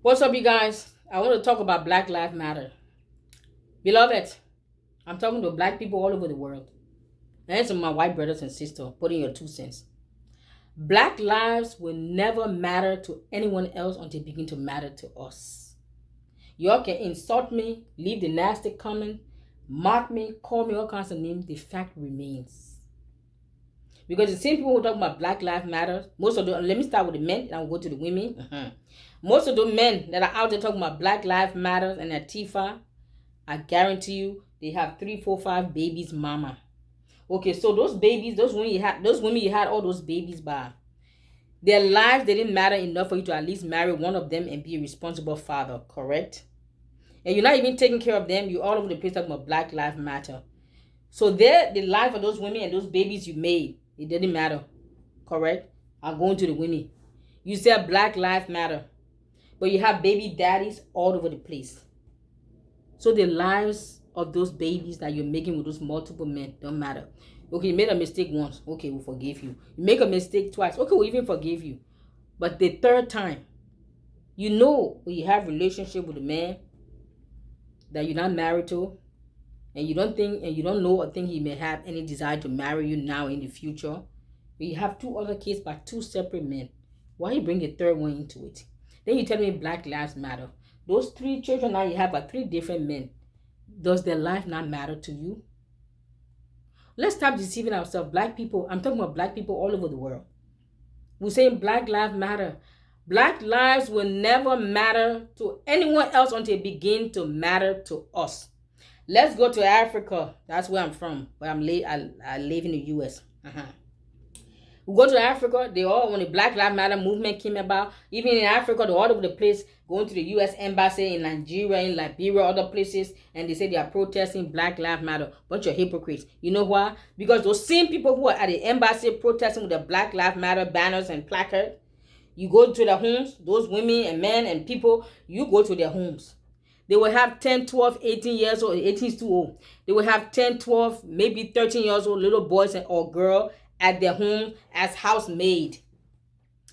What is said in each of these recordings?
What's up, you guys? I want to talk about Black Lives Matter. Beloved, I'm talking to black people all over the world. And to my white brothers and sisters, putting your 2 cents. Black lives will never matter to anyone else until they begin to matter to us. Y'all can insult me, leave the nasty comment, mock me, call me all kinds of names. The fact remains. Because the same people who talk about Black Lives Matter, most of them, let me start with the men, and I'll go to the women. Most of the men that are out there talking about Black Lives Matter and Antifa, I guarantee you, they have 3, 4, 5 babies, mama. Okay, so those babies, those women you had all those babies by, their lives, they didn't matter enough for you to at least marry one of them and be a responsible father, correct? And you're not even taking care of them. You're all over the place talking about Black Lives Matter. So the life of those women and those babies you made, it didn't matter, correct? I'm going to the women. You said Black Lives Matter, but you have baby daddies all over the place. So the lives of those babies that you're making with those multiple men don't matter. Okay, you made a mistake once. Okay, we'll forgive you. You make a mistake twice. Okay, we'll even forgive you. But the third time, you know when you have a relationship with a man that you're not married to, and you don't know or think he may have any desire to marry you now in the future, but you have 2 other kids by 2 separate men. Why you bring a third one into it? Then you tell me Black Lives Matter. Those 3 children now you have by 3 different men. Does their life not matter to you? Let's stop deceiving ourselves. Black people, I'm talking about black people all over the world. We're saying Black Lives Matter. Black lives will never matter to anyone else until it begin to matter to us. Let's go to Africa. That's where I'm from. But I live in the US. We go to Africa, when the Black Lives Matter movement came about, even in Africa, they're all over the place, going to the US Embassy in Nigeria, in Liberia, other places, and they say they are protesting Black Lives Matter. Bunch of hypocrites. You know why? Because those same people who are at the embassy protesting with the Black Lives Matter banners and placards, you go to their homes, those women and men and people, you go to their homes. They will have 10, 12, 18 years old, 18 is too old. They will have 10, 12, maybe 13 years old little boys or girl at their home as housemaid.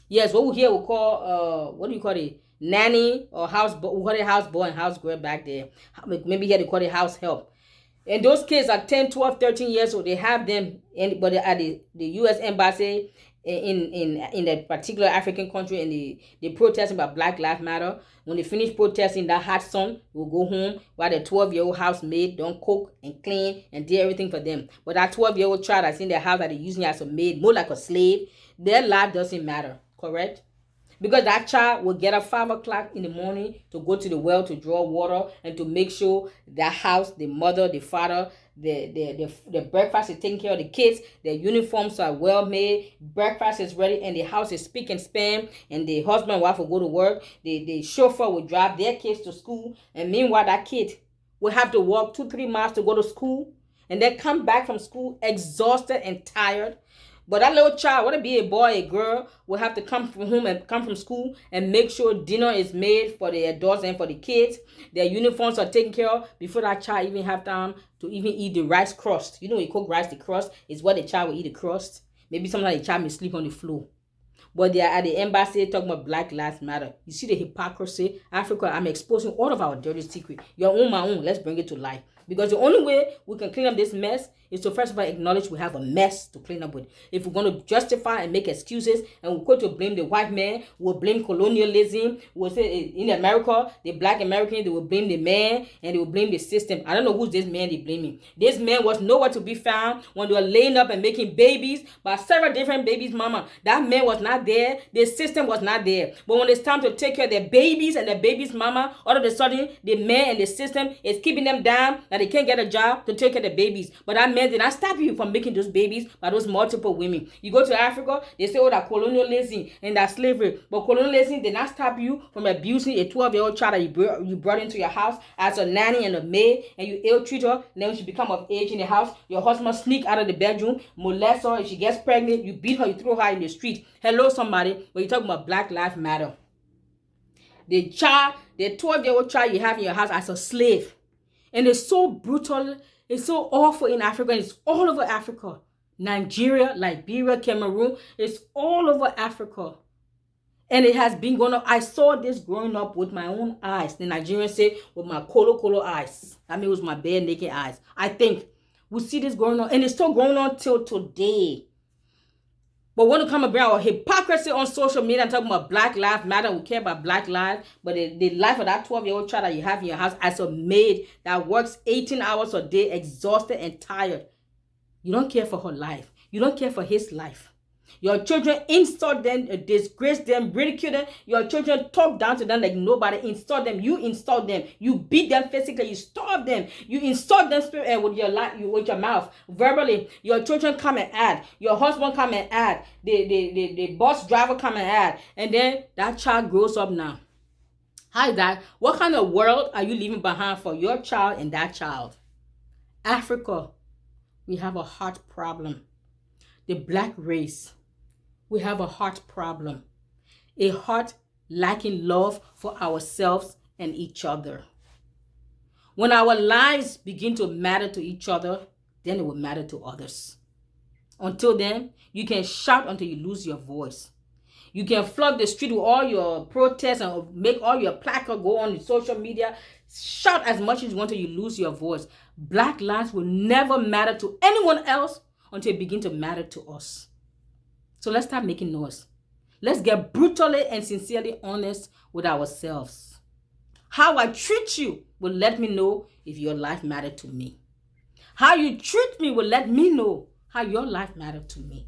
Yes, what we here we call what do you call it? Nanny or house, we call it house boy and house girl back there. Maybe here they call it house help. And those kids are 10, 12, 13 years old. They have them but they're at the US Embassy in that particular African country, and they protesting about Black Lives Matter. When they finish protesting, that hot sun will go home while the 12-year-old housemaid don't cook and clean and do everything for them. But that 12-year-old child that's in their house that they're using as a maid, more like a slave, their life doesn't matter, correct? Because that child will get up 5 o'clock in the morning to go to the well to draw water and to make sure that house, the mother, the father, the breakfast is taken care of the kids, their uniforms are well made, breakfast is ready, and the house is spick and span, and the husband and wife will go to work, the chauffeur will drive their kids to school, and meanwhile that kid will have to walk 2-3 miles to go to school, and then come back from school exhausted and tired. But that little child, whether it be a boy, a girl, will have to come from home and come from school and make sure dinner is made for the adults and for the kids. Their uniforms are taken care of before that child even have time to even eat the rice crust. You know, when you cook rice, the crust is what the child will eat, the crust. Maybe sometimes the child may sleep on the floor. But they are at the embassy talking about Black Lives Matter. You see the hypocrisy? Africa, I'm exposing all of our dirty secret. Your own, my own. Let's bring it to life. Because the only way we can clean up this mess is to first of all acknowledge we have a mess to clean up with. If we're going to justify and make excuses and we're going to blame the white man, we'll blame colonialism, we'll say in America, the black Americans, they will blame the man and they will blame the system. I don't know who's this man they're blaming. This man was nowhere to be found when they were laying up and making babies by several different babies, mama. That man was not there. The system was not there. But when it's time to take care of their babies and their babies' mama, all of a sudden, the man and the system is keeping them down that they can't get a job to take care of the babies. But that man did not stop you from making those babies by those multiple women. You go to Africa, they say, oh, that colonialism and that slavery. But colonialism did not stop you from abusing a 12-year-old child that you brought into your house as a nanny and a maid, and you ill-treat her. And then when she become of age in the house, your husband sneak out of the bedroom, molest her. If she gets pregnant, you beat her, you throw her in the street. Hello, somebody. When you're talking about Black Lives Matter. The 12-year-old child you have in your house as a slave. And it's so brutal, it's so awful in Africa, and it's all over Africa. Nigeria, Liberia, Cameroon, it's all over Africa. And it has been going on. I saw this growing up with my own eyes. The Nigerians say with my kolo eyes. I mean, it was my bare naked eyes. I think we see this going on. And it's still going on till today. But when it comes about hypocrisy on social media and talking about Black Lives Matter, we care about Black lives, but the life of that 12-year-old child that you have in your house as a maid that works 18 hours a day, exhausted and tired. You don't care for her life. You don't care for his life. Your children insult them, disgrace them, ridicule them. Your children talk down to them like nobody. Insult them. You insult them. You beat them physically. You starve them. You insult them with your mouth, verbally. Your children come and add. Your husband come and add. The bus driver come and add. And then that child grows up now. How is that? What kind of world are you leaving behind for your child and that child? Africa, we have a heart problem. The black race, we have a heart problem. A heart lacking love for ourselves and each other. When our lives begin to matter to each other, then it will matter to others. Until then, you can shout until you lose your voice. You can flood the street with all your protests and make all your placard go on social media. Shout as much as you want until you lose your voice. Black lives will never matter to anyone else until it begins to matter to us. So let's start making noise. Let's get brutally and sincerely honest with ourselves. How I treat you will let me know if your life mattered to me. How you treat me will let me know how your life mattered to me.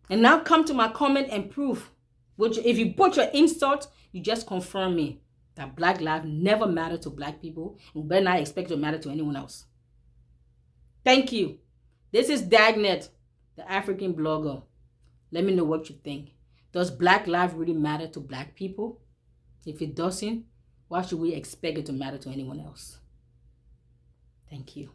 And now come to my comment and prove. If you put your insult, you just confirm me that Black lives never matter to Black people. And better not expect it to matter to anyone else. Thank you. This is Dagnet, the African blogger. Let me know what you think. Does Black life really matter to Black people? If it doesn't, why should we expect it to matter to anyone else? Thank you.